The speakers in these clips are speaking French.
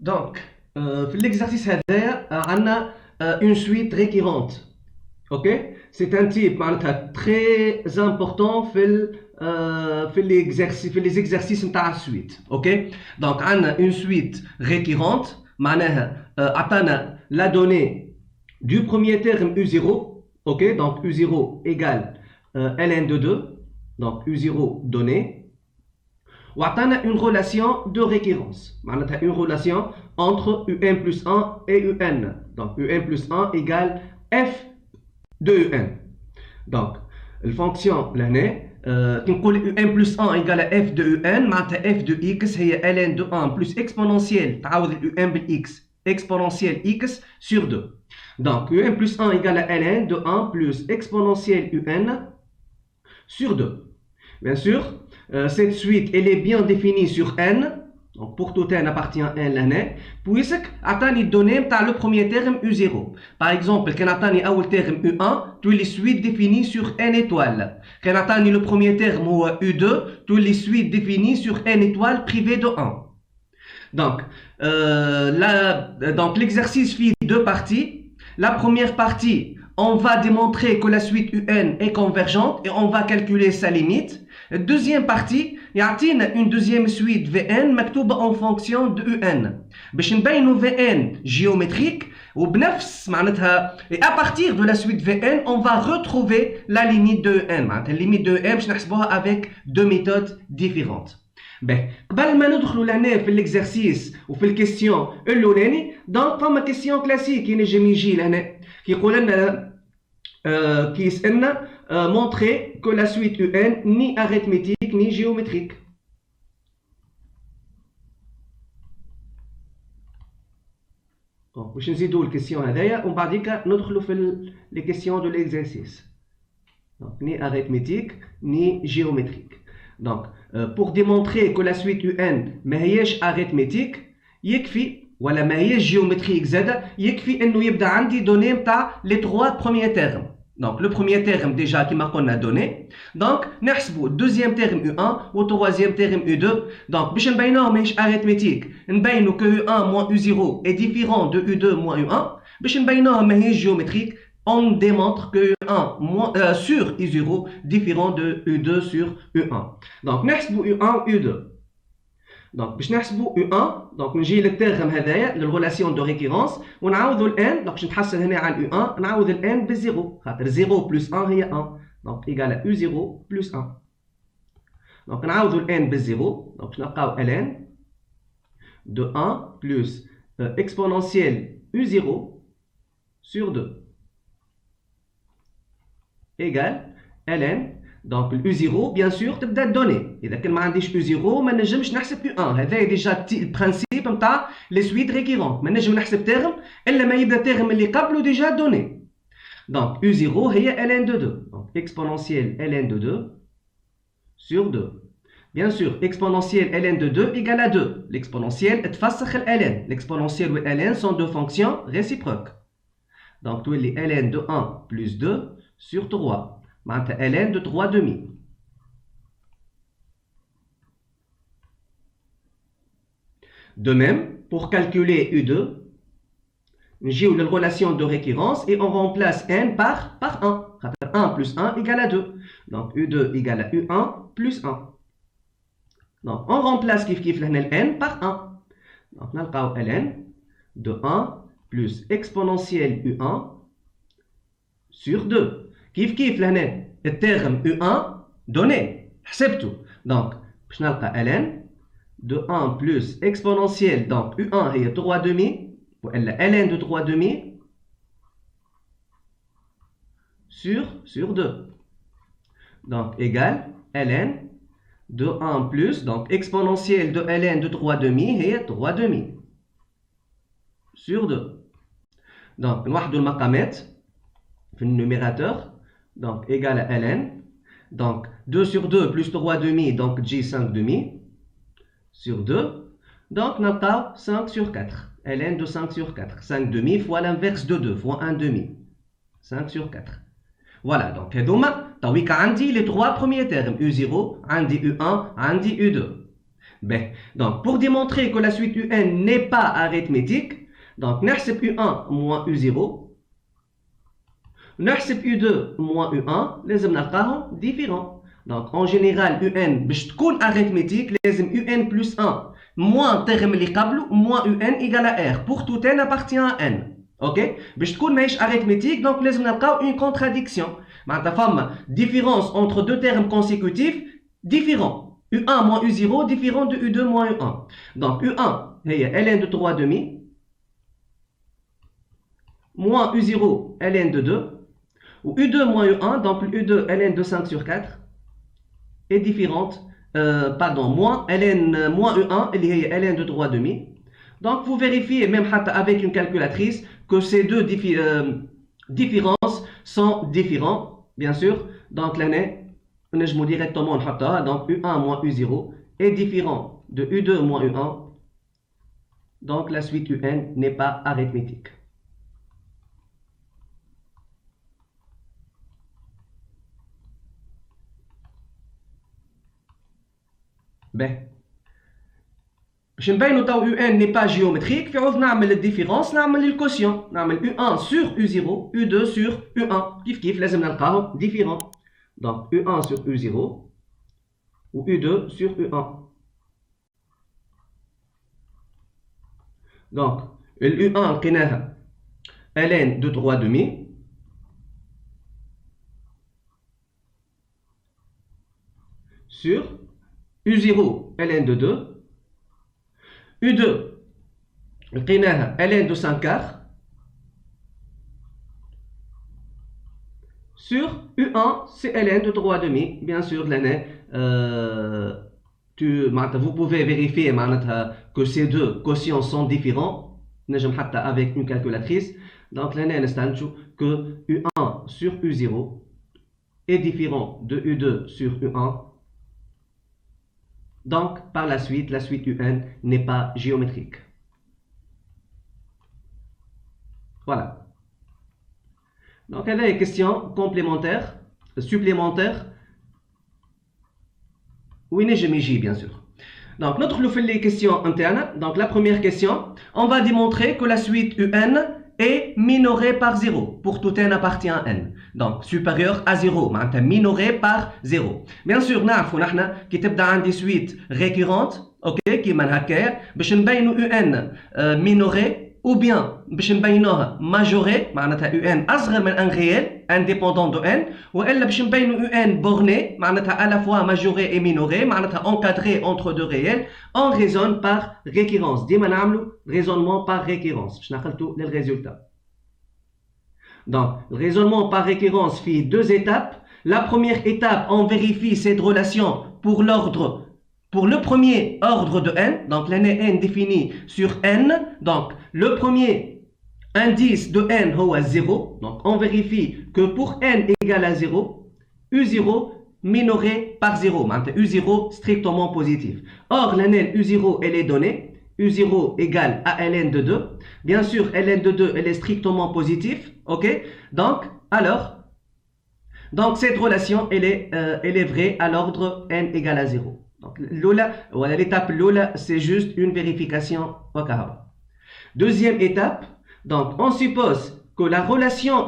Donc, l'exercice on a une suite récurrente. Ok, c'est un type très important les exercices de la suite. Ok, donc on a une suite récurrente. معناها la donnée du premier terme U0. Ok, donc U0 égale ln de 2. Donc U0 donné. On a une relation de récurrence. Une relation entre UN plus 1 et UN. Donc UN plus 1 égale F de UN. Donc, la fonction l'année, qui UN plus 1 égale à F de UN, F de X, c'est ln de 1 plus exponentielle, UN de X, exponentielle X sur 2. Donc, UN plus 1 égale à ln de 1 plus exponentielle UN sur 2. Bien sûr, cette suite, elle est bien définie sur n. Donc, pour tout n appartient à n l'année. Puisque, attendez donné par le premier terme U0. Par exemple, quand attendez le terme U1, toutes les suites définies sur n étoiles. Quand attendez le premier terme U2, toutes les suites définies sur n étoiles privées de 1. Donc, l'exercice fait deux parties. La première partie, on va démontrer que la suite UN est convergente et on va calculer sa limite. Deuxième partie, il y a une deuxième suite VN مكتوبة en fonction de UN. باش نبينوا VN géométrique وبنفس معناتها et à partir de la suite VN, on va retrouver la limite de UN. معناتها la limite de UN باش نحسبوها avec deux méthodes différentes. Ben, قبل ما ندخلوا لهنا في l'exercice وفي الكيستيون الاولاني دونك فما كيستيون كلاسيك ينجم يجي لهنا كيقول لنا كيسالنا montrer que la suite UN ni arithmétique ni géométrique. باش نزيدوا الكيستيون هذايا ومن بعديك ندخلوا في les questions de l'exercice. Donc ni arithmétique ni géométrique. Donc pour démontrer que la suite UN ما هياش arithmétique يكفي ولا ما هياش géométrique زاده يكفي انه يبدا عندي دوني نتاع les trois premiers termes. Donc le premier terme déjà qui m'a qu'on a donné. Donc نحسبوا deuxième terme U1 ou troisième terme U2. Donc باش نبينوه ماهيش arithmétique نبينوا que U1 moins U0 est différent de U2 moins U1. باش نبينوه ماهيش géométrique on démontre que U1 sur U0 différent de U2 sur U1. Donc نحسبوا U1 U2. Donc باش نحسبوا U1 donc نجي للترم هذايا للريلاسيون دو ريكيرونس ونعوضوا الان دونك باش نتحسن هنا على U1 نعوض الان بالزيرو خاطر 0 بلس 1 هي 1 دونك ايكال U0 بلس 1. دونك نعوضوا الان بالزيرو دونك باش نلقاو ln de 1 plus exponentielle U0 sur 2 égale ln. Donc U0 bien sûr تبدا donner. إذا كان ما عنديش U0 ما نجمش نحسب U1. هذا ديجا البرانسيب نتاع لي سويت ريكيرونت. ما نجم نحسب تيرم إلا ما يبدا تيرم اللي قبله ديجا donné. Donc U0 هي ln de 2. Donc exponentielle ln de 2 sur 2. Bien sûr exponentielle ln de 2 égale à 2. L'exponentielle تفسخ ln. L'exponentielle و ln sont deux fonctions réciproques. Donc تولي ln de 1 plus 2 sur 3. معناتها ln de 3 demi. De même, pour calculer U2, نجيو للرelation de récurrence et on remplace n par 1. 1 plus 1 égale à 2. Donc U2 égale à U1 plus 1. Donc on remplace كيف لهنا n par 1. Donc نلقاو ln de 1 plus exponentielle U1 sur 2. كيف لهنا الترم U1 donné حسبته. Donc باش نلقى ln de 1 plus exponentielle donc U1 هي 3 demi ولا ln de 3 demi sur 2. Donc égale ln de 1 plus donc exponentielle de ln de 3 demi هي 3 demi sur 2. Donc نوحدوا المقامات في النوميراتور. Donc égale à ln. Donc 2 sur 2 plus 3 demi, donc J 5 demi sur 2. Donc نلقاو 5 sur 4. ln de 5 sur 4. 5 demi fois l'inverse de 2 fois 1 demi. 5 sur 4. Voilà, donc هذوما تويك عندي les trois premiers termes U0, عندي U1, عندي U2. Ben, donc, pour démontrer que la suite UN n'est pas arithmétique, donc, نحسب U1 moins U0, نحسب U2 moins U1, لازم نلقاهم différents. Donc, en général, UN, باش تكون arithmétique, لازم UN plus 1 moins terme اللي قبله, moins UN égale à R. Pour tout N appartient à N. Ok? باش تكون ماهيش arithmétique, donc لازم نلقاو une contradiction. معناتها فما différence entre deux termes consécutifs différents. U1 moins U0 différent de U2 moins U1. Donc U1 هي ln de 3 demi moins U0 ln de 2 ou U2 moins U1, donc U2 ln de 5 sur 4 est différente, moins ln moins U1 اللي هي ln de 3 demi. Donc vous vérifiez même avec une calculatrice que ces deux différences sont différents, bien sûr. Donc l'année نجمو directement نحطها, donc U1 moins U0 est différent de U2 moins U1, donc la suite UN n'est pas arithmétique. Ben, باش نبينو تو UN n'est pas géométrique, في عوض نعمل الديفيرونس نعمل الكوسيون, نعمل U1 sur U0, U2 sur U1, كيف لازم نلقاهم différents. Donc U1 sur U0 ou U2 sur U1. Donc le U1 لقيناها ln de 3 demi sur U0 ln de 2, U2 لقيناها ln de 5 quarts sur U1, c'est ln de 3 demi, bien sûr, l'année. Vous pouvez vérifier que ces deux quotients sont différents, avec une calculatrice. Donc l'année que U1 sur U0 est différent de U2 sur U1. Donc par la suite UN n'est pas géométrique. Voilà. Donc, il y a des questions complémentaires, supplémentaires. Oui, Nejemiji, bien sûr. Donc, notre fait les questions internes. Donc, la première question, on va démontrer que la suite UN est minorée par 0 pour tout n appartient à n. Donc, supérieur à 0, minorée par 0. Bien sûr, nous savons que تبدا عندي suite récurrente, ok, كيما هكايا باش نبينوا UN minorée ou bien باش نبينوها ماجوري معناتها UN اصغر من ان ريال indépendant de n, والا باش نبينوا UN borné معناتها à la fois majoré et minoré معناتها encadré entre deux réels. On raisonne par récurrence. ديما نعملوا raisonnement par récurrence باش نخلطوا للريزولtat. Donc le raisonnement par récurrence fait deux étapes. La première étape, on vérifie cette relation pour l'ordre. Pour le premier ordre de n, donc l'année n définie sur n, donc le premier indice de n est 0, donc on vérifie que pour n égale à 0, U0 minoré par 0, U0 strictement positif. Or l'année U0 elle est donnée, U0 égale à ln de 2, bien sûr ln de 2 elle est strictement positive, ok, donc alors, donc cette relation elle est vraie à l'ordre n égale à 0. Donc, l'étape Lola, c'est juste une vérification au cas. Deuxième étape, donc on suppose que la relation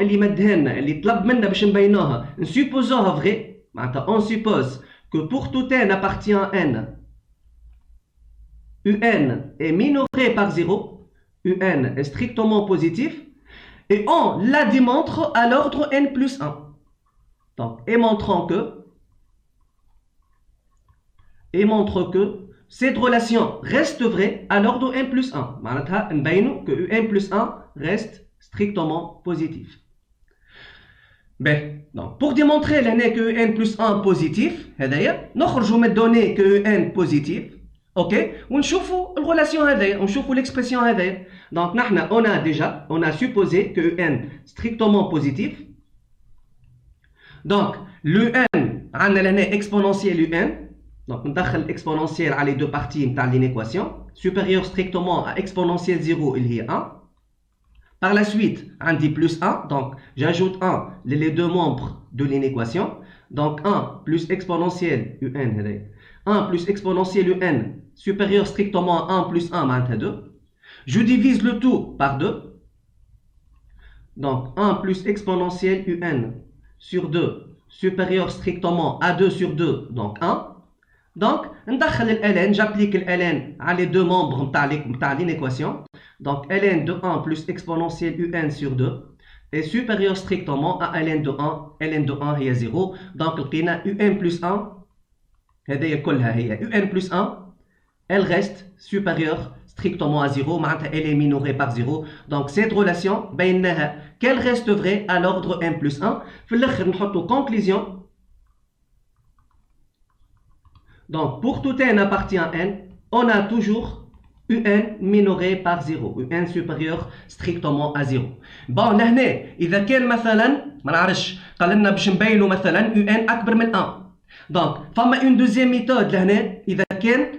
supposons vrai, on suppose que pour tout n appartient à n, UN est minoré par 0, UN est strictement positif, et on la démontre à l'ordre n plus 1. Donc, et montre que cette relation reste vraie à l'ordre n plus 1. معناتها نبينوا que n plus 1 reste strictement positif. Donc pour démontrer que n plus 1 positif, نخرجوا من données que n positif, ok, ونشوفوا الرelation هذيا, ونشوفوا l'expression هذيا. Donc on a supposé que n strictement positif. Donc l'un عندنا l'année exponentielle un. Donc, on a l'exponentielle à les deux parties de l'équation. Supérieur strictement à exponentielle 0, il y a 1. Par la suite, on dit plus 1. Donc, j'ajoute 1 les deux membres de l'équation. Donc 1 plus exponentielle un, 1 plus exponentielle un supérieur strictement à 1 plus 1 معناتها 2. Je divise le tout par 2. Donc 1 plus exponentielle un sur 2 supérieur strictement à 2 sur 2, donc 1. Donc ندخل ln, j'applique ln à les deux membres نتاع l'inéquation. Donc ln de 1 plus exponentielle un sur 2 est supérieur strictement à ln de 1. ln de 1 هي 0. Donc لقينا un plus 1 هذه كلها هي un plus 1, elle reste supérieure strictement à 0, elle est minorée par 0. Donc cette relation بينها qu'elle reste vraie à l'ordre 1 plus 1. في الاخر نحطوا conclusion. Donc pour tout n appartient à n, on a toujours un minoré par 0, un supérieur strictement à 0. Bon لهنا إذا كان مثلا ما نعرفش قال لنا باش نبينوا مثلا un أكبر من 1. Donc فما une deuxième méthode لهنا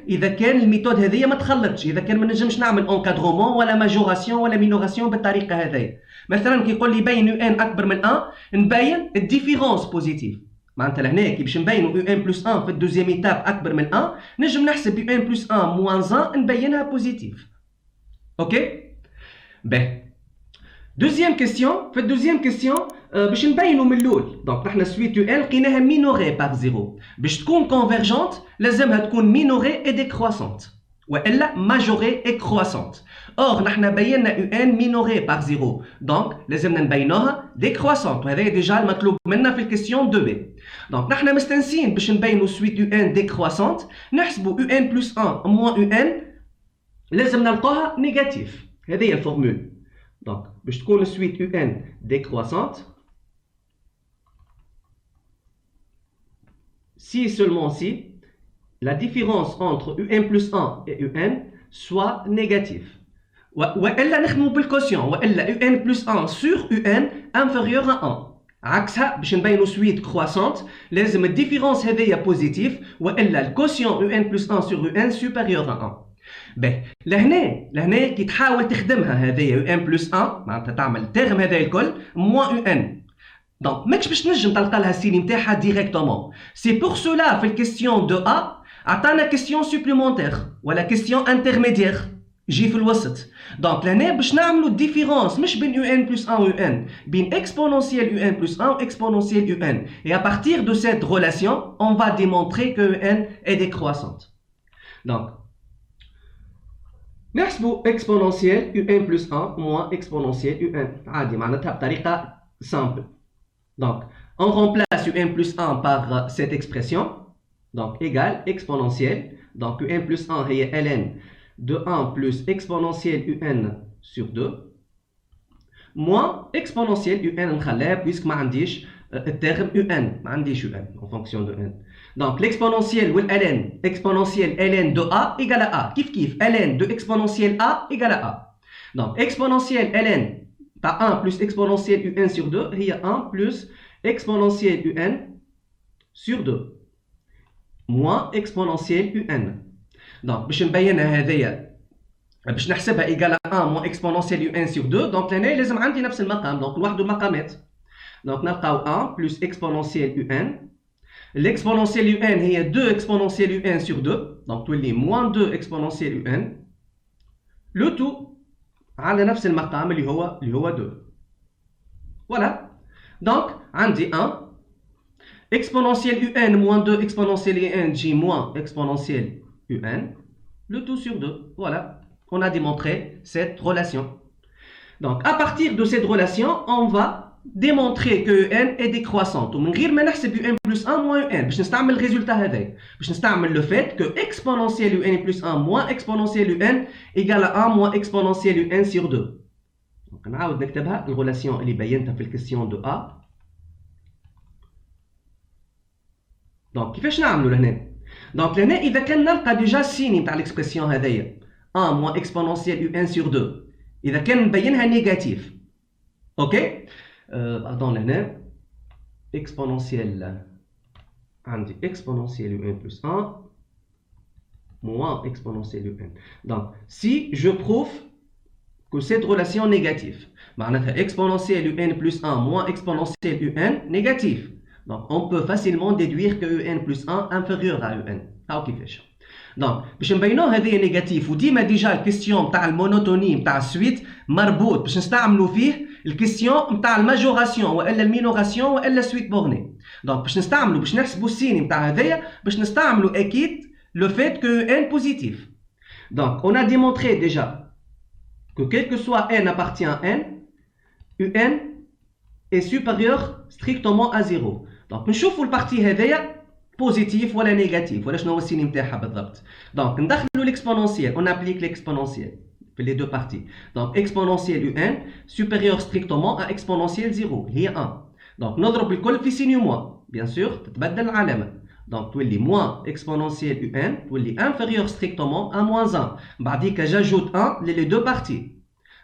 إذا كان الميثود هذه ما تخلطش، إذا كان ما نجمش نعمل encadrement ولا majoration ولا minoration بالطريقة هذه. مثلا كي يقول لي بين un أكبر من 1 نبين الديفيرونس بوزيتيف. معناتها لهنا كي باش نبينوا ان بلس 1 في الدوزيام ايتاب اكبر من 1 نجم نحسب ان بلس 1 موان 1 نبينها بوزيتيف. اوكي باهي. دوزيام كيستيون، في الدوزيام كيستيون باش نبينوا من الاول. دونك نحن سويت ان لقيناها مينوري باغ 0. باش تكون كونفيرجونت لازمها تكون مينوري اي ديكرواسونت والا ماجوري اي كرواسونت. اور نحن بينا ان مينوري باغ 0، دونك لازمنا نبينوها ديكرواسونت، وهذا ديجا المطلوب منا في الكيستيون 2 بي. دونك نحن مستنسين باش نبينوا سويت ان ديكرواسونت نحسبوا ان بلس 1 موان ان لازم نلقاوها نيجاتيف. هذه هي الفورمول. دونك باش تكون سويت ان ديكرواسونت si seulement si la différence entre un plus 1 et un soit négative. وإلا نخدموا بالكوسيون، وإلا un plus 1 sur un inférieur à 1. عكسها باش نبينوا سويت كرواسونت لازم الديفيرونس هذيا بوزيتيف والا الكوسيون ان بلس 1 سور ان سوبيريور ا 1. باهي لهنا كي تحاول تخدمها هذيا ان بلس 1 معناتها تعمل الترم هذا الكل موان ان. دونك ماكش باش تنجم تلقى لها السين نتاعها ديريكتومون. سي بور سولا في الكيستيون دو ا عطانا كيستيون سوبليمونتير ولا كيستيون انترميديير يجي في الوسط. دونك لهنا باش نعملوا الديفيرونس مش بين ان بلس 1 و ان، بين اكسبونونسيال ان بلس 1 و اكسبونونسيال ان. Et à partir de cette relation, on va démontrer que n est décroissante. Donc نحسبوا اكسبونونسيال ان بلس 1 موان اكسبونونسيال ان عادي معناتها بطريقه simple. Donc on remplace un plus 1 par cette expression, donc égale exponentielle. Donc un plus 1 هي ln de 1 plus exponentielle un sur 2 moins exponentielle un نخليها puisque ما عنديش الترم un، ما عنديش un en fonction de n. Donc l'exponentielle ou ln exponentielle ln de a égale à a. كيف ln de exponentielle a égale à a. Donc exponentielle ln par 1 plus exponentielle un sur 2 هي 1 plus exponentielle un sur 2 moins exponentielle un. Donc باش نبينها هذيا باش نحسبها ايجال 1 موان اكسبونونسيال ان سور 2. دونك لهنا لازم عندي نفس المقام، دونك نوحدوا المقامات. دونك نلقاو 1 بلس اكسبونونسيال ان. الاكسبونونسيال ان هي 2 اكسبونونسيال ان سور 2، دونك تولي موان 2 اكسبونونسيال ان لو تو على نفس المقام اللي هو 2. فوالا. دونك عندي 1 exponentielle un moins 2 exponentielle un j moins exponentielle un, le tout sur 2. Voilà, on a démontré cette relation. Donc à partir de cette relation, on va démontrer que n est décroissante. ومن غير ما نحسب un plus 1 moins un باش نستعمل الريزولتا هذا، باش نستعمل le fait que exponentielle n plus 1 moins exponentielle n égale à 1 moins exponentielle n sur 2. Donc نعاود نكتبها الريلاسيون اللي بينتها في الكيستيون دو a. دونك كيفاش نعملوا لهنا؟ دونك لهنا اذا كان نلقى ديجا السين نتاع الاكسبرسيون هذيا 1 موان اكسبونونسيال ان سور 2 اذا كان مبينها نيجاتيف. اوكي باردون لهنا اكسبونونسيال عندي اكسبونونسيال ان بلس 1 موان اكسبونونسيال ان. دونك سي جو بروف que cette relation négative معناتها اكسبونونسيال ان بلس 1 موان اكسبونونسيال ان نيجاتيف. Donc on peut facilement déduire que un plus 1 inférieur à un. هاو كيفاش. دونك باش نبينوا هذه نيجاتيف وديما ديجا الكيستيون تاع المونوتوني نتاع السويت مربوط باش نستعملوا فيه الكيستيون نتاع الماجوراسيون والا المينوراسيون والا سويت بورني. دونك باش نستعملوا باش نحسبوا السين نتاع هذايا باش نستعملوا اكيد لو فيت كو ان بوزيتيف. دونك on a démontré déjà que quel que soit n appartient à n, un est supérieur strictement à 0. دونك نشوفوا البارتي هذايا بوزيتيف ولا نيجاتيف ولا شنو هو السين نتاعها بالضبط. دونك ندخلوا l'exponentiel, on applique l'exponentiel في les deux parties. Donc exponentiel un supérieur strictement à exponentiel 0 هي 1. دونك نضرب الكل في سين موان bien sûr تتبدل العلامة. دونك تولي moins exponentiel un تولي inférieur strictement à moins 1. بعديك j'ajoute 1 les deux parties.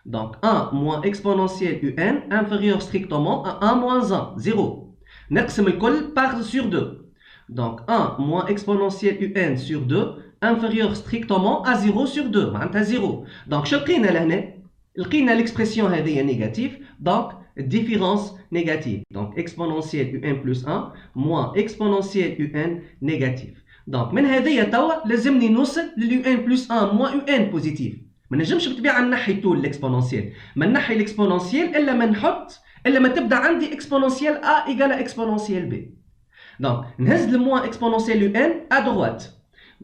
Donc 1 moins exponentiel un inférieur strictement à 1 moins 1 0. نقسم الكل par sur 2. Donc 1 moins exponentiel un sur 2 inférieur strictement à 0 sur 2 معناتها 0. Donc شو لقينا لهنا؟ لقينا l'expression هذه négative. Donc différence négative. Donc exponentiel un plus 1 moins exponentiel un négatif. Donc من هذه توا لازمني نوصل لل un plus 1 moins un بوزيتيف. ما نجمش بالطبيعه نحي طول الاكسبونونسيال. ما نحي الاكسبونونسيال الا ما نحط الا ما تبدا عندي exponentiel a égale exponentiel b. Donc نهز le moins exponentiel un à droite.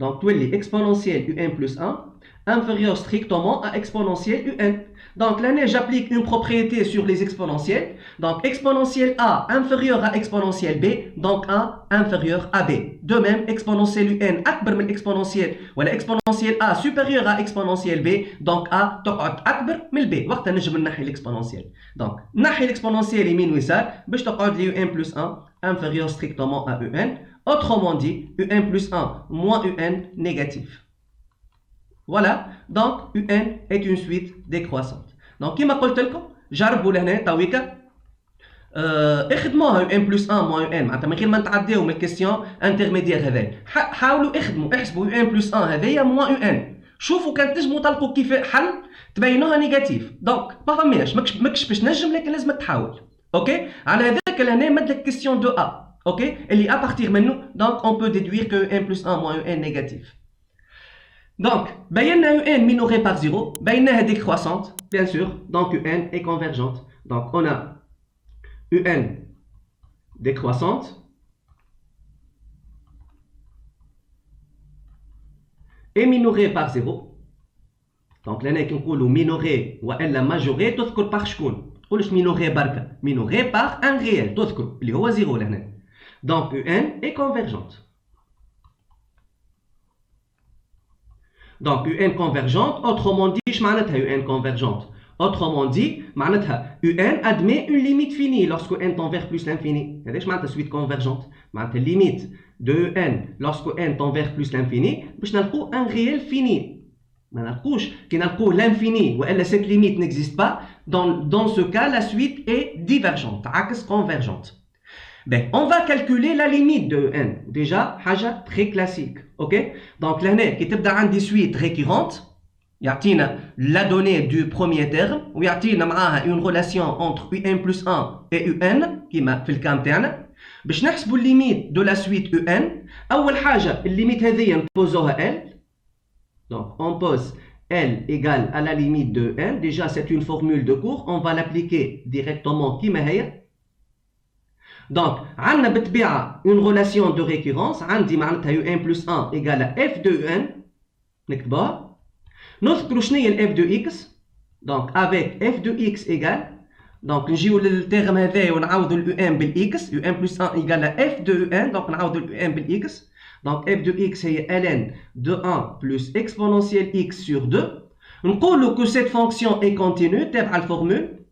Donc تولي exponentiel un plus 1 inférieur strictement à exponentiel un. Donc là j'applique une propriété sur les exponentiels. Donc exponentiel a inférieur à exponentiel b, donc a inférieur à b. De même exponentiel un أكبر من exponentiel ولا exponentiel a supérieur à exponentiel b, donc a تقعد أكبر من b. وقتها نجم نحي l'exponentiel. Donc نحي l'exponentiel يمين ويسار باش تقعد لي un plus 1 inférieur strictement à un. Autrement dit un plus 1 moins un négatif. Voilà, donc un est une suite décroissante. Donc كما قلت لكم جربوا لهنا تويكا اخدموها un plus 1 moins un معناتها من غير ما نتعداو من الكيستيون انترميديير هذايا. حاولوا اخدموا احسبوا un plus 1 هذايا moins un. شوفوا كان تنجموا تلقوا كيف حل تبينوها نيجاتيف. دونك ما فماش ماكش باش نجم لكن لازمك تحاول. اوكي على هذاك لهنا مد لك كيستيون دو ا. اوكي اللي ا بارتير منه دونك on peut déduire que un plus 1 moins un négatif. Donc, un minoré par 0, une décroissante, bien sûr, donc un est convergente. Donc, on a un décroissante et minoré par 0. Donc, là, on a minoré ou la majoré, tout ce par chkoun. On a minoré barka, minoré par un réel, tout ce qui est 0 là. Donc, un est convergente. Donc UN convergente, autrement dit, je معناتها UN convergente. Autrement dit, معناتها UN admet une limite finie lorsque n tend vers plus l'infini. هذا ايش معناتها suite convergente؟ معناتها limite de n lorsque n tend vers plus l'infini باش نلقوا un réel fini. ما نلقوش كي نلقوا l'infini والا cette limite n'existe pas. Dans ce cas, la suite est divergente, عكس convergente. Ben, on va calculer la limite de n. Déjà, حاجة très classique. Ok? Donc, là, qui تبدأ عندي suite récurrente, يعطينا la donnée du premier terme, ويعطينا معاها une relation entre un plus 1 et un, كيما في الكام تاعنا. باش نحسبوا limite de la suite un. أول حاجة الليميت هذه نبوزوها L. Donc, on pose L égale à la limite de n. Déjà, c'est une formule de cours. On va l'appliquer directement كيما هي. Donc, عندنا بالطبيعة une relation de récurrence. عندي معناتها un plus 1 égale à f de un. نكتبوها. نذكروا شنو هي f de x. Donc, avec f de x égale. Donc, نجيو للترم هذا ونعوضوا ال un بالx. un plus 1 égale à f de un. Donc, نعوضوا ال un بالx. Donc, f de x est ln de 1 plus exponentielle x sur 2. نقولوا que cette fonction est continue. تابع الفورمule.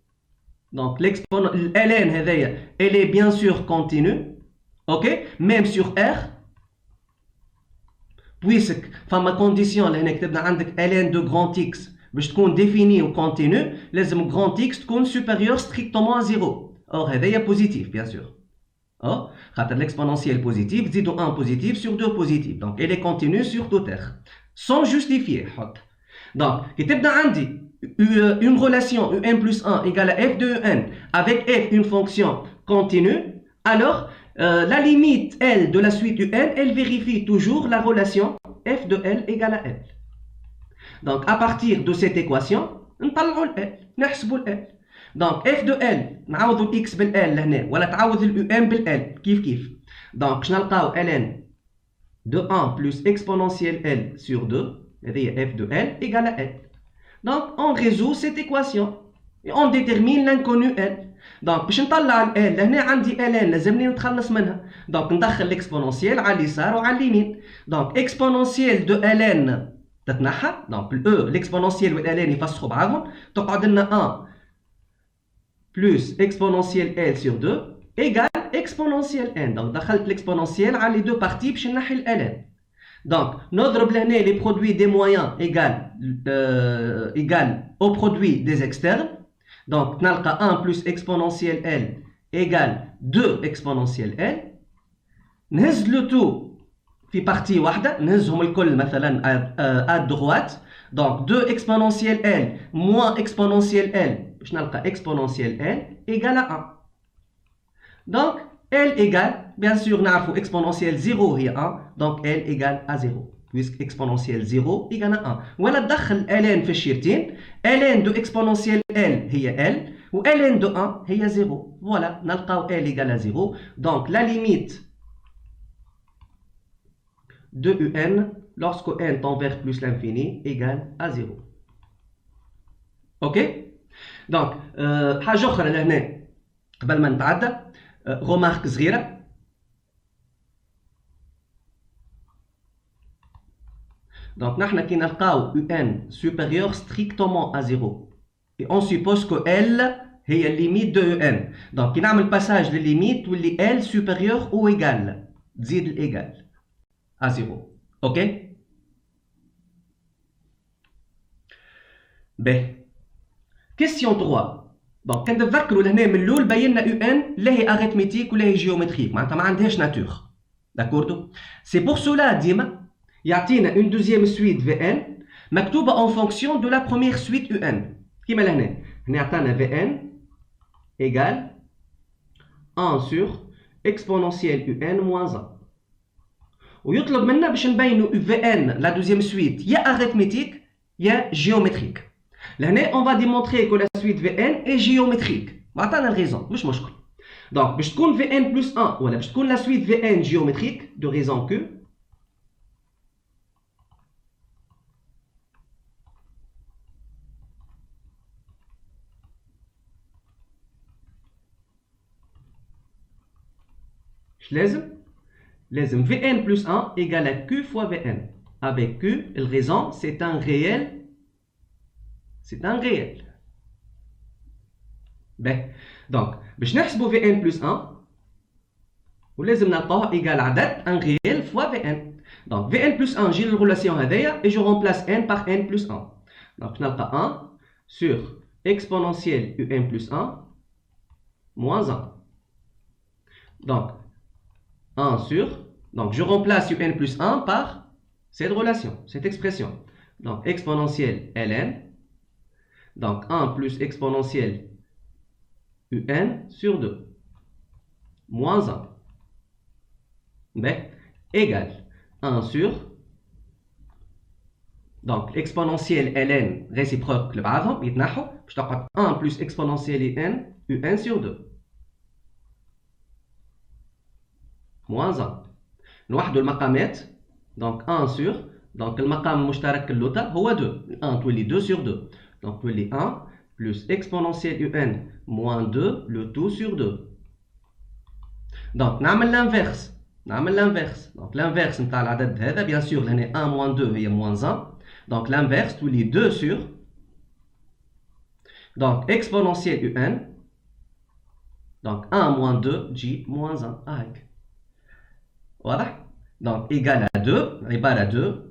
Donc, ln هذايا, elle est bien sûr continue. Ok? Même sur R. Puisque, فما condition لهنا كتبنا عندك ln de grand x باش تكون définie ou continue, لازم grand x تكون supérieur strictement à 0. Or, هذايا positif, bien sûr. Oh, خاطر l'exponentielle positive, تزيدو 1 positif sur 2 positif. Donc, elle est continue sur tout R. Sans justifier. Donc, كي تبدا عندي une relation un plus 1 égale à f de n avec f une fonction continue, alors la limite L de la suite UN, elle vérifie toujours la relation f de L égale à L. Donc, à partir de cette équation, نطلعوا ال L, نحسبوا ال L. Donc, f de L, نعوضوا ال x بال L لهنا, ولا تعوض ال UN بال L, كيف. Donc, باش نلقاو ln de 1 plus exponentielle L sur 2, c'est-à-dire f de L égale à L. Donc, on résout cette équation et on détermine l'inconnu L. Donc, باش نطلع ال L, لهنا عندي ln لازمني نتخلص منها. Donc, ندخل l'exponentielle على اليسار وعلى اليمين. Donc, exponentielle de ln تتنحى. Donc, l'exponentielle و ln يفسخوا بعضهم. تقعد لنا 1 plus exponentielle L sur 2 égale exponentielle n. Donc, دخلت l'exponentielle على les deux parties باش نحي ال ln. Donc, نضرب لهنا les produits des moyens égale au produit des externes. Donc, نلقى 1 plus exponentielle L égale 2 exponentielle L. نهز le tout في partie واحدة, نهزهم الكل مثلا à droite. Donc, 2 exponentielle L moins exponentielle L, باش نلقى exponentielle L égale à 1. Donc, L égale, bien sûr, نعرفوا exponentielle 0 هي 1, donc L égale à 0, puisque exponentielle 0 égale à 1. ولا تدخل ln في الشيرتين, ln de exponentielle L هي L, و ln de 1 هي 0. Voilà, نلقاو L égale à 0. Donc, la limite de UN lorsque n tend vers plus l'infini égale à 0. Ok? Donc, حاجة أخرى لهنا قبل ما نتعدى, remarque صغيرة. Donc, نحن كي نلقاو UN supérieur strictement à 0 et on suppose que L هي limite de UN. Donc, كي نعمل passage للlimite تولي L supérieur ou égal, تزيد الإيجال à 0. Ok? B. Question 3. Donc, quand نتذكروا لهنا من الأول بينا UN لا هي arithmétique ولا هي géométrique, معناتها ما عندهاش nature. D'accord? C'est pour cela ديما يعطينا une deuxième suite Vn مكتوبة en fonction de la première suite UN. كيما لهنا. هنا يعطينا Vn égale 1 sur exponentielle UN moins 1. ويطلب منا باش نبينوا Vn la deuxième suite يا arithmétique يا géométrique. لهنا on va démontrer que la suite Vn est géométrique. وعطانا الريزون مش مشكل. Donc باش تكون Vn plus 1 ولا باش تكون la suite Vn géométrique de raison que لازم Vn plus 1 égale à Q fois Vn. Avec Q, le raison, c'est un réel. C'est un réel. Ben, donc, باش نحسبوا Vn plus 1, ولازم نلقاوه égal عدد un réel fois Vn. Donc, Vn plus 1, j'ai la relation هذيا et je remplace n par n plus 1. Donc, نلقى 1 sur exponentielle Un plus 1 moins 1. Donc, 1 sur, donc je remplace UN plus 1 par cette relation, cette expression. Donc exponentielle ln, donc 1 plus exponentielle UN sur 2, moins 1, ben, égale 1 sur, donc exponentielle ln réciproque le بعضهم يتنحوا, باش تقعد 1 plus exponentielle UN sur 2. moins 1. نوحدوا المقامات. Donc 1 sur. Donc المقام المشترك اللوتا هو 2. 1 تولي 2 sur 2. Donc تولي 1 plus exponentielle UN moins 2 le tout sur 2. Donc نعمل l'inverse. Donc l'inverse نتاع العدد هذا bien sûr لهنا 1 moins 2 هي moins 1. Donc l'inverse تولي 2 sur. Donc exponentielle UN. Donc 1 moins 2 J moins 1. هيك. Voilà. Donc, égal à 2, égale à 2,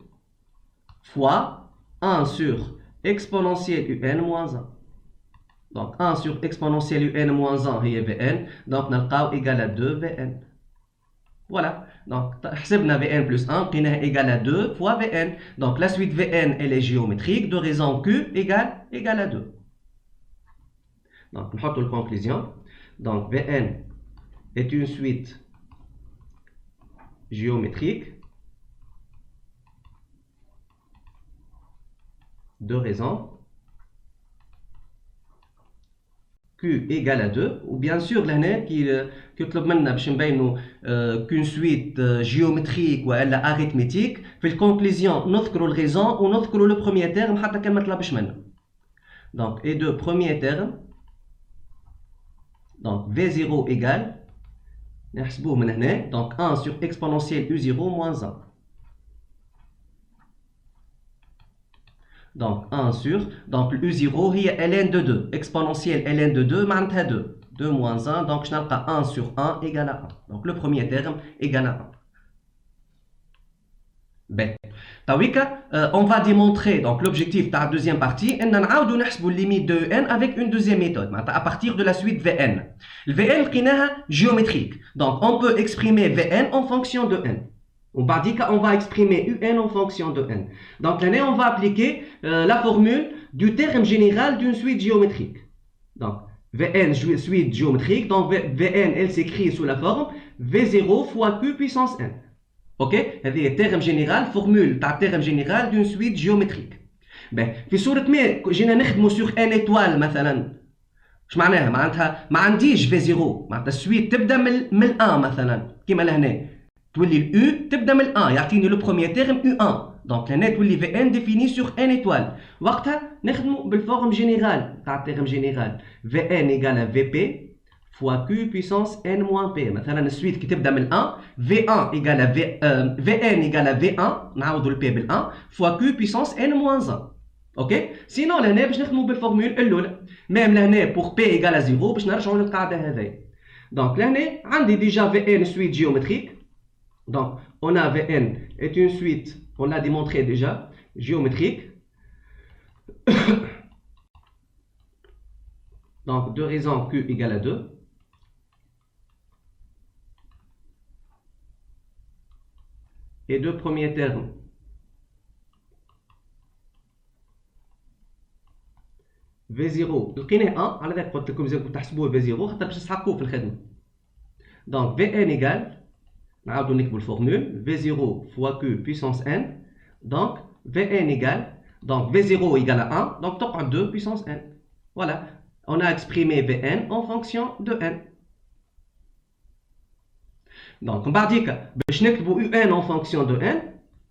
fois 1 sur exponentielle UN moins 1. Donc, 1 sur exponentielle UN moins 1, c'est Vn. Donc, نلقاو égal à 2 Vn. Voilà. Donc, حسبنا Vn plus 1, قيناه égal à 2 fois Vn. Donc, la suite Vn, elle est géométrique de raison Q égale à 2. Donc, نحطوا la conclusion. Donc, Vn est une suite géométrique de raison Q égale à 2, ou bien sûr l'année qui يطلب منا باش نبينوا qu'une suite géométrique ou arithmétique في الكونكليزيون نذكروا الغيزون ونذكروا le premier terme حتى كان ما طلبش منا. Donc et de premier terme, donc V0 égale نحسبوه من هنا, donc 1 sur exponentielle U0 moins 1. Donc 1 sur, donc U0 هي ln de 2, exponentielle ln de 2 معناتها 2, 2 moins 1, donc je n'ai 1 sur 1 égale à 1. Donc le premier terme égale à 1. Ben, on va démontrer, donc l'objectif de la deuxième partie, on va نحسبوا limite de n avec une deuxième méthode, à partir de la suite Vn. Le Vn est géométrique, donc on peut exprimer Vn en fonction de n. On va dire qu'on va exprimer un en fonction de n. Donc là, on va appliquer la formule du terme général d'une suite géométrique. Donc Vn suite géométrique, donc Vn elle s'écrit sous la forme V0 fois Q puissance n. Ok, c'est le terme général, formule du terme général d'une suite géométrique. Ben, في صورة ما جينا نخدموا sur n étoile مثلا. اش معناها؟ ما عنديش V0، معناتها السويت تبدا من 1 مثلا كيما لهنا. تولي الU تبدا من 1 يعطيني لو بروميير تيرم U1. دونك هنا تولي Vn ديفيني سور ان ايتوال. وقتها نخدموا بالفورم جينيرال تاع التيرم جينيرال Vn ايكال Vp فوا Q بيسونس n moins P. مثلا السويت كي تبدا من 1 V1 ايكال Vn ايكال V1 نعوضوا البي بال 1 فوا Q بيسونس n moins 1. اوكي سينون لهنا باش نخدموا بالفورمول الاولى ميم لهنا بور P ايكال 0 باش نرجعوا للقاعده هذه. دونك لهنا عندي ديجا Vn سويت جيومتريك. Donc, on a Vn est une suite, on l'a démontré déjà, géométrique. Donc, de raison Q égale à 2. Et deux premiers termes. V0, لقيناه 1 على ذلك قلت لكم لازمكم تحسبوه V0 خاطر باش تسحقوه في الخدمة. Donc, Vn égale نعاودو نكتبو الفورمول V0 fois Q puissance n. Donc Vn égale, donc V0 égale à 1, donc تقعد 2 puissance n. Voilà, on a exprimé Vn en fonction de n. Donc on va dire باش نكتبو Un en fonction de n,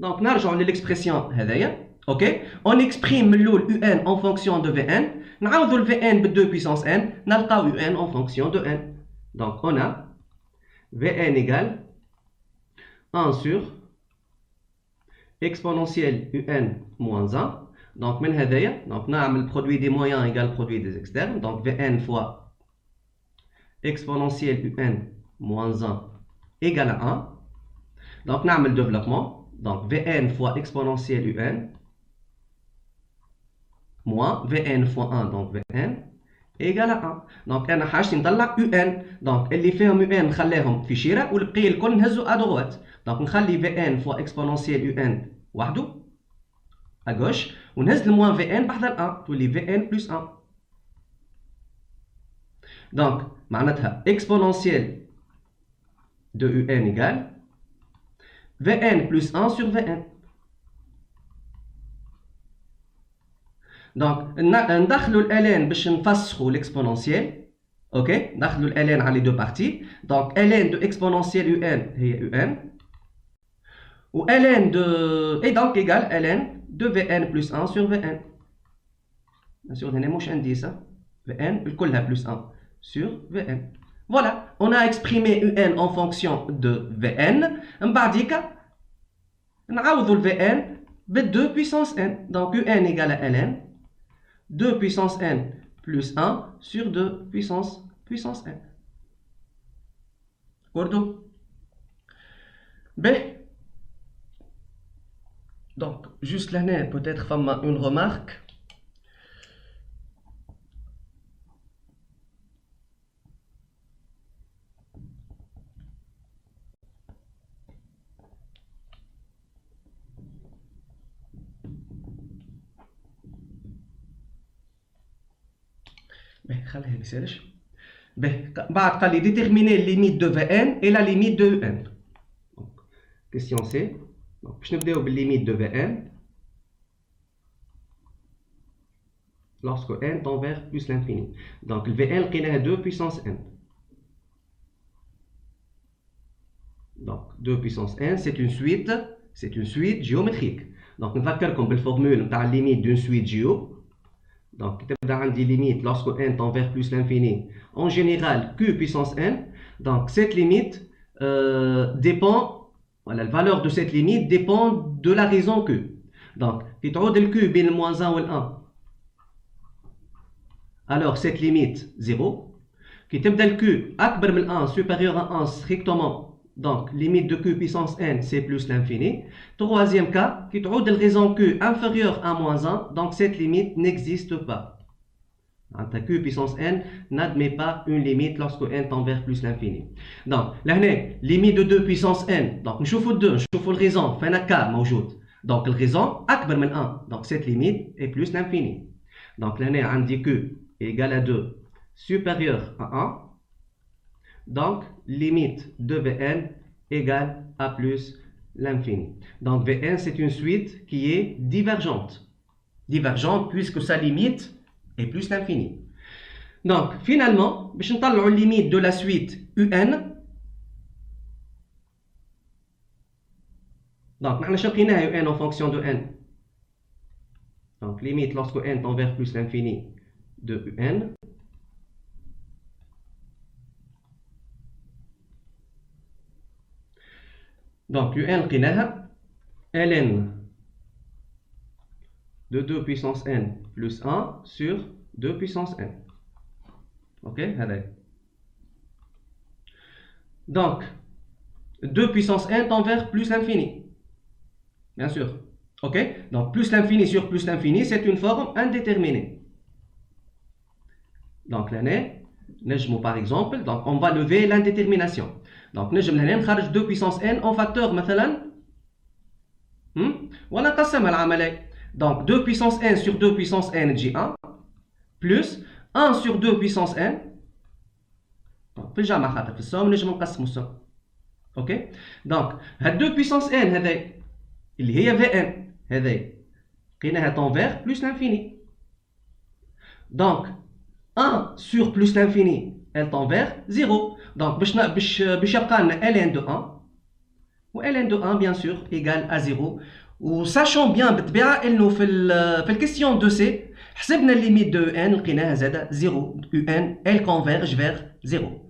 donc نرجعو للإكسبرسيون هذايا. Ok, on exprime من الأول Un en fonction de Vn, نعاودو ال Vn ب 2 puissance n, نلقاو Un en fonction de n. Donc on a Vn égale 1 sur exponentielle UN moins 1. Donc, من هذايا donc نعمل produit des moyens égale produit des externes. Donc, Vn fois exponentielle UN moins 1 égale à 1. Donc, نعمل développement. Donc, Vn fois exponentielle UN moins Vn fois 1, donc Vn égale à 1. Donc, أنا حاجتي نطلع UN. Donc, اللي فيهم UN نخليهم في شيرة والبقية الكل نهزو à droite. Donc نخلي Vn fois exponentielle Un وحده à gauche ونهز الموان Vn بحذا 1 تولي Vn plus 1. Donc معناتها exponentielle de Un égale Vn plus 1 sur Vn. Donc ندخلوا ln باش نفسخوا l'exponentielle. Ok, ندخلوا ln على les deux parties. Donc ln de exponentielle Un هي Un. Ou ln de... Et donc égale ln de Vn plus 1 sur Vn. Bien sûr, on a un 10. Vn, le col plus 1 sur Vn. Voilà, on a exprimé Un en fonction de Vn. On va dire on a le Vn de 2 puissance n. Donc Un égale à ln 2 puissance n plus 1 sur 2 puissance n. D'accord? B. Donc, juste là, peut-être une remarque. بعد قال لي déterminer la limite de Vn et la limite de Un. question C. Donc باش نبداو بالlimite de Vn lorsque n tend vers plus l'infini. Donc le Vn لقيناها 2 puissance n. Donc 2 puissance n c'est une suite géométrique. Donc نفكركم بالفورمule نتاع limite d'une suite géo. Donc تبدا عندي limite lorsque n tend vers plus l'infini. En général q puissance n. Donc cette limite dépend, voilà, la valeur de cette limite dépend de la raison q. Donc كي تعود ال q بين le -1 و ال 1, alors cette limite 0. كي تبدا ال q أكبر من 1 supérieur à 1 strictement, donc limite de q puissance n c'est plus l'infini. Troisième cas, qui trouve de raison q inférieure à -1, donc cette limite n'existe pas. q puissance n n'admet pas une limite lorsque n tend vers plus l'infini. Donc là, limite de 2 puissance n, donc نشوفوا 2 نشوفوا le raison فين k موجود. Donc le raison أكبر من 1, donc cette limite est plus l'infini. Donc là عندي q égale à 2 supérieur à 1. Donc, limite de Vn égale à plus l'infini. Donc, Vn, c'est une suite qui est divergente. Divergente puisque sa limite est plus l'infini. Donc, finalement, je vais la limite de la suite Un. Donc, nous avons Un en fonction de n. Donc, limite lorsque n tend vers plus l'infini de Un. Donc, UN لقيناها ln de 2 puissance n plus 1 sur 2 puissance n. Ok, هذا. Donc, 2 puissance n tend vers plus l'infini. Bien sûr. Ok, donc plus l'infini sur plus l'infini, c'est une forme indéterminée. Donc, l'année, par exemple, donc on va lever l'indétermination. Donc نجم لهنا نخرج 2 puissance n en facteur مثلا ولا نقسمها العملية. Donc 2 puissance n sur 2 puissance n تجي 1 plus 1 sur 2 puissance n. Donc في الجمع خاطر في السوم نجم نقسمو السوم. اوكي دونك هاد 2 puissance n هذايا اللي هي Vn هذايا لقيناها tend vers plus l'infini. Donc 1 sur plus l'infini elle tend vers 0. Donc, باش يبقى لنا ln de 1 و ln de 1 bien sûr égale à 0. و sachant bien بالطبيعة انه في الكيستيون دو سي حسبنا الليميت دو ان لقيناها زاده 0. un elle converge vers 0.